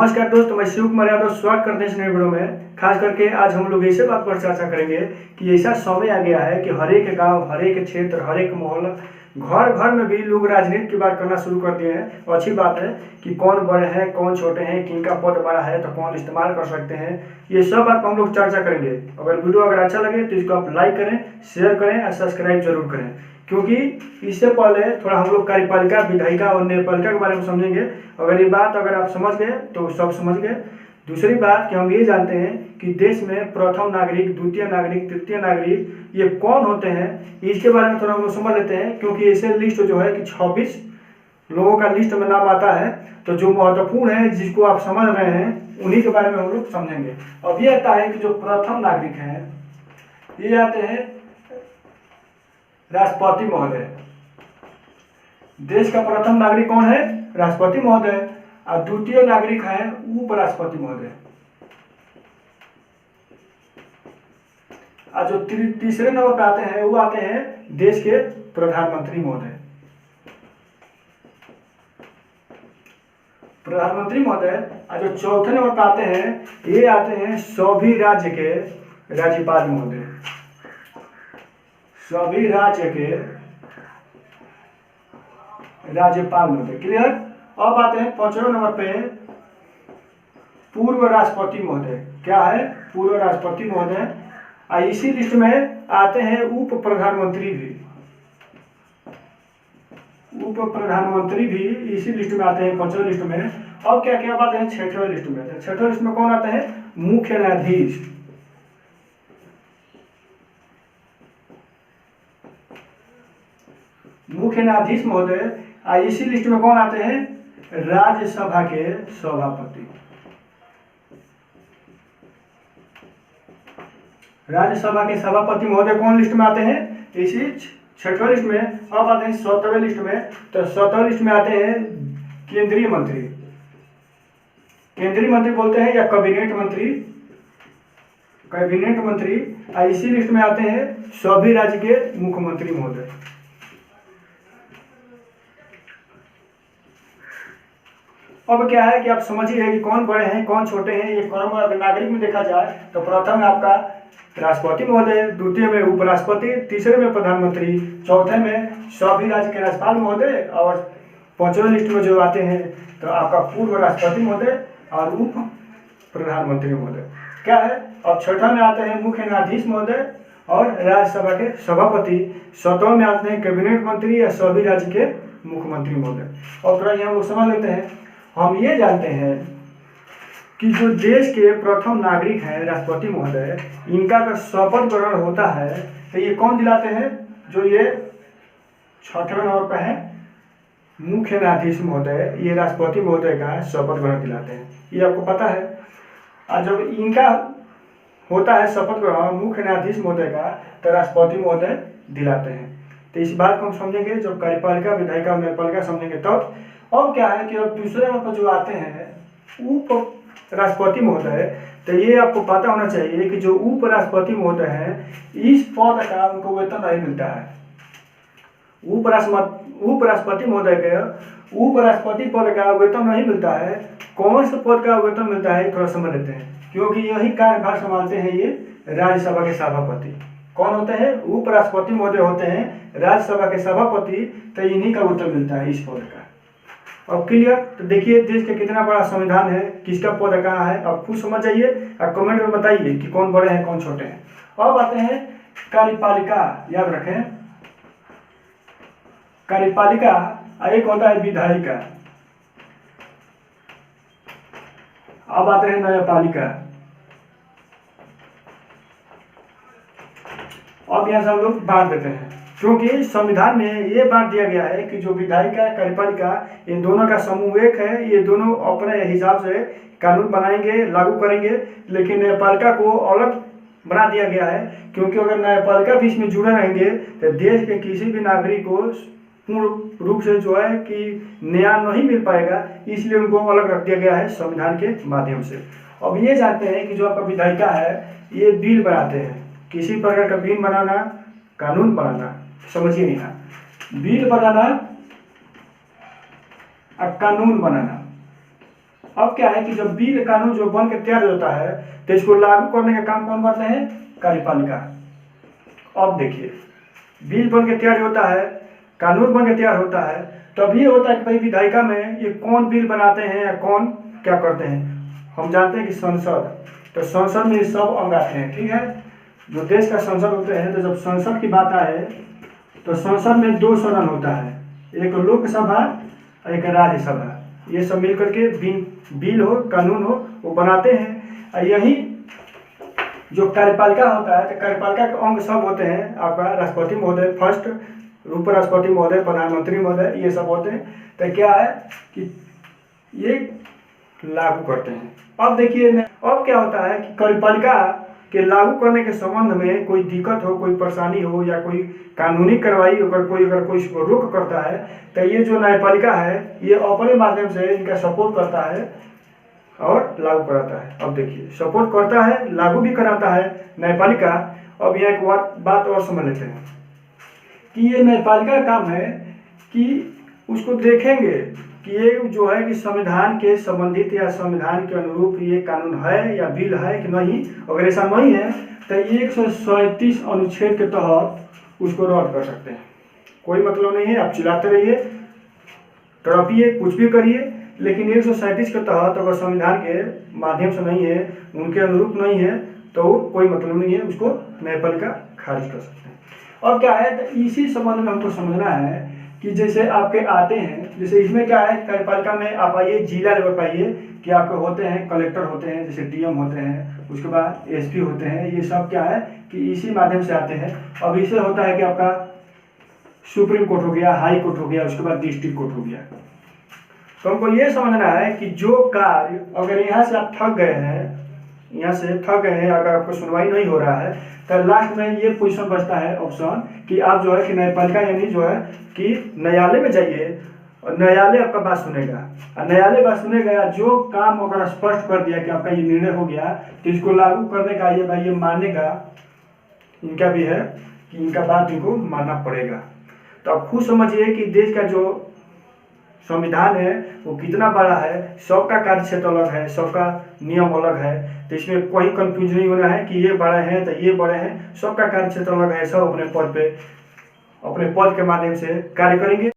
नमस्कार दोस्तों, मैं शिव कुमार यादव स्वागत करते हैं इस नए वीडियो में। खास करके आज हम लोग ऐसे बात पर चर्चा करेंगे कि ऐसा समय आ गया है कि हर एक गांव, हर एक क्षेत्र, हर एक मोहल्ला, घर घर में भी लोग राजनीति की बात करना शुरू कर दिए हैं। और अच्छी बात है कि कौन बड़े हैं, कौन छोटे हैं, किनका पद बड़ा है तो कौन इस्तेमाल कर सकते हैं, ये सब बात पर हम लोग चर्चा करेंगे। अगर वीडियो अच्छा लगे तो इसको आप लाइक करें, शेयर करें और सब्सक्राइब जरूर करें, क्योंकि इससे पहले थोड़ा हम लोग कार्यपालिका, विधायिका और न्यायपालिका के बारे में समझेंगे। अगर ये बात आप समझ गए तो सब समझ गए। दूसरी बात कि हम ये जानते हैं कि देश में प्रथम नागरिक, द्वितीय नागरिक, तृतीय नागरिक ये कौन होते हैं, इसके बारे में थोड़ा हम लोग समझ लेते हैं। क्योंकि ऐसे लिस्ट जो है कि 26 लोगों का लिस्ट में नाम आता है, तो जो महत्वपूर्ण है, जिसको आप समझ रहे हैं, उन्हीं के बारे में हम लोग समझेंगे। अब ये आता है कि जो प्रथम नागरिक हैं ये आते हैं राष्ट्रपति महोदय। देश का प्रथम नागरिक कौन है? राष्ट्रपति महोदय। और द्वितीय नागरिक है उपराष्ट्रपति महोदय। और जो तीसरे नंबर पे आते हैं वो आते हैं देश के प्रधानमंत्री महोदय। प्रधानमंत्री महोदय। और जो चौथे नंबर पे आते हैं ये आते हैं सभी राज्य के राज्यपाल महोदय। सभी राज्य के राज्यपाल महोदय। क्लियर? अब आते हैं पांचवें नंबर पे पूर्व राष्ट्रपति महोदय। क्या है? पूर्व राष्ट्रपति महोदय। और इसी लिस्ट में आते हैं उप प्रधानमंत्री भी। उप प्रधानमंत्री भी इसी लिस्ट में आते हैं, पांचवें लिस्ट में। अब क्या क्या आते हैं छठवें लिस्ट में? तो छठवें लिस्ट में कौन आते हैं? मुख्य न्यायाधीश। मुख्य न्यायाधीश महोदय। और इसी लिस्ट में कौन आते हैं? राज्यसभा के सभापति। राज्यसभा के सभापति महोदय कौन लिस्ट में आते हैं? इसी छठवें लिस्ट में। अब आते हैं 7वें लिस्ट में। तो 7वें लिस्ट में आते हैं केंद्रीय मंत्री। केंद्रीय मंत्री बोलते हैं या कैबिनेट मंत्री। कैबिनेट मंत्री। और इसी लिस्ट में आते हैं सभी राज्य के मुख्यमंत्री महोदय। अब क्या है कि आप समझिए कि कौन बड़े हैं, कौन छोटे हैं। ये क्रम अगर नागरिक में देखा जाए तो प्रथम में आपका राष्ट्रपति महोदय, द्वितीय में उपराष्ट्रपति, तीसरे में प्रधानमंत्री, चौथे में सभी राज्य के राज्यपाल महोदय, और पांचवें लिस्ट में जो आते हैं तो आपका पूर्व राष्ट्रपति महोदय और उप प्रधानमंत्री महोदय। क्या है? अब छठा में आते हैं मुख्य न्यायाधीश महोदय और राज्यसभा के सभापति। 7वें में आते हैं कैबिनेट मंत्री या सभी राज्य के मुख्यमंत्री महोदय। और थोड़ा यहाँ लोग समझ लेते हैं। हम ये जानते हैं कि जो देश के प्रथम नागरिक हैं राष्ट्रपति महोदय, इनका अगर शपथ ग्रहण होता है तो ये कौन दिलाते हैं? जो ये छठवें नंबर पर है मुख्य न्यायाधीश महोदय, ये राष्ट्रपति महोदय का शपथ ग्रहण दिलाते हैं। ये आपको पता है। और जब इनका होता है शपथ ग्रहण मुख्य न्यायाधीश महोदय का, तो राष्ट्रपति महोदय दिलाते हैं। तो इस बात को हम समझेंगे जब कार्यपालिका, विधायिका, न्यायपालिका समझेंगे तब। अब क्या है कि अब दूसरे नंबर पर जो आते हैं उप राष्ट्रपति महोदय, तो ये आपको पता होना चाहिए कि जो उप राष्ट्रपति महोदय हैं इस पद का उनको वेतन नहीं मिलता है। उपराष्ट्रपति महोदय के उपराष्ट्रपति पद का वेतन नहीं मिलता है। कौन से पद का वेतन मिलता है थोड़ा समझ लेते हैं, क्योंकि यही कार्यभार संभालते हैं ये राज्यसभा के सभापति। कौन होते हैं? उपराष्ट्रपति महोदय होते हैं राज्यसभा के सभापति। तो इन्हीं का वेतन मिलता है इस पद का। अब क्लियर? तो देखिए देश का कितना बड़ा संविधान है, किसका पद कहाँ है, आप खुद समझ जाइए और कमेंट में बताइए कि कौन बड़े हैं, कौन छोटे हैं। अब आते हैं कार्यपालिका। याद रखें कार्यपालिका। एक होता है विधायिका। अब आते हैं न्यायपालिका। अब यहाँ से हम लोग बांट देते हैं, क्योंकि संविधान में ये बांट दिया गया है कि जो विधायिका, कार्यपालिका, इन दोनों का समूह एक है। ये दोनों अपने हिसाब से कानून बनाएंगे, लागू करेंगे। लेकिन न्यायपालिका को अलग बना दिया गया है, क्योंकि अगर न्यायपालिका भी इसमें जुड़े रहेंगे तो देश के किसी भी नागरिक को पूर्ण रूप से जो है कि न्याय नहीं मिल पाएगा। इसलिए उनको अलग रख दिया गया है संविधान के माध्यम से। अब ये जानते हैं कि जो आपका विधायिका है ये बिल बनाते हैं। किसी प्रकार का बिल बनाना, कानून बनाना, समझिए नहीं ना, बिल बनाना और कानून बनाना। अब क्या है कि जब बिल कानून जो बन के तैयार होता है तो इसको लागू करने का काम कौन करते हैं? कार्यपालिका। अब देखिए, बिल बन के तैयार होता है, कानून बन के तैयार होता है, तब ये होता है कि भाई विधायिका में ये कौन बिल बनाते हैं या कौन क्या करते हैं। हम जानते हैं कि संसद, तो संसद में सब अंग आते हैं, ठीक है। जो देश का संसद होते हैं, तो जब संसद की बात आए तो संसद में 2 सदन होता है, एक लोकसभा और एक राज्यसभा। ये सब मिल करके बिल हो, कानून हो, वो बनाते हैं। और यही जो कार्यपालिका होता है, तो कार्यपालिका के अंग सब होते हैं आपका राष्ट्रपति महोदय फर्स्ट, उपराष्ट्रपति महोदय, प्रधानमंत्री महोदय, ये सब होते हैं। तो क्या है कि ये लागू करते हैं। अब देखिए, अब क्या होता है कि कार्यपालिका के लागू करने के संबंध में कोई दिक्कत हो, कोई परेशानी हो या कोई कानूनी कार्रवाई अगर कोई इसको रोक करता है, तो ये जो न्यायपालिका है ये अपने माध्यम से इनका सपोर्ट करता है और लागू कराता है। अब देखिए, सपोर्ट करता है, लागू भी कराता है न्यायपालिका। अब यहाँ एक बात और समझ लेते हैं कि ये न्यायपालिका का काम है कि उसको देखेंगे कि ये जो है कि संविधान के संबंधित या संविधान के अनुरूप ये कानून है या बिल है कि नहीं। अगर ऐसा नहीं है तो 137 अनुच्छेद के तहत उसको रद्द कर सकते हैं। कोई मतलब नहीं है, आप चिल्लाते रहिए, तड़पिए, कुछ भी करिए, लेकिन 137 के तहत अगर संविधान के माध्यम से नहीं है, उनके अनुरूप नहीं है, तो कोई मतलब नहीं है, उसको न्यायपालिका खारिज कर सकते हैं। अब क्या है, तो इसी संबंध में हमको समझना है कि जैसे आपके आते हैं, जैसे इसमें क्या है, कार्यपालिका में आप आइए, जिला लेवल पर आइए कि आपके होते हैं कलेक्टर होते हैं, जैसे डीएम होते हैं, उसके बाद एसपी होते हैं। ये सब क्या है कि इसी माध्यम से आते हैं। अब इसे होता है कि आपका सुप्रीम कोर्ट हो गया, हाई कोर्ट हो गया, उसके बाद डिस्ट्रिक्ट कोर्ट हो गया। तो हमको ये समझना है कि जो कार्य अगर यहाँ से आप थक गए हैं, अगर आपको सुनवाई नहीं हो रहा है, तो लास्ट में ये पोजीशन बचता है ऑप्शन कि आप जो है कि न्यायपालिका यानी जो है कि न्यायालय में जाइए और न्यायालय आपका बात सुनेगा। और न्यायालय बात सुनेगा, जो काम अगर स्पष्ट कर दिया कि आपका ये निर्णय हो गया, तो इसको लागू करने का ये भाई ये मानने का इनका भी है कि इनका बात इनको मानना पड़ेगा। तो आप खुद समझिए कि देश का जो संविधान है वो कितना बड़ा है, सबका कार्य क्षेत्र अलग है, सबका नियम अलग है। तो इसमें कोई कंफ्यूज नहीं होना है कि ये बड़े हैं तो ये बड़े हैं, सबका कार्य क्षेत्र अलग है। सब अपने पद के माध्यम से कार्य करेंगे।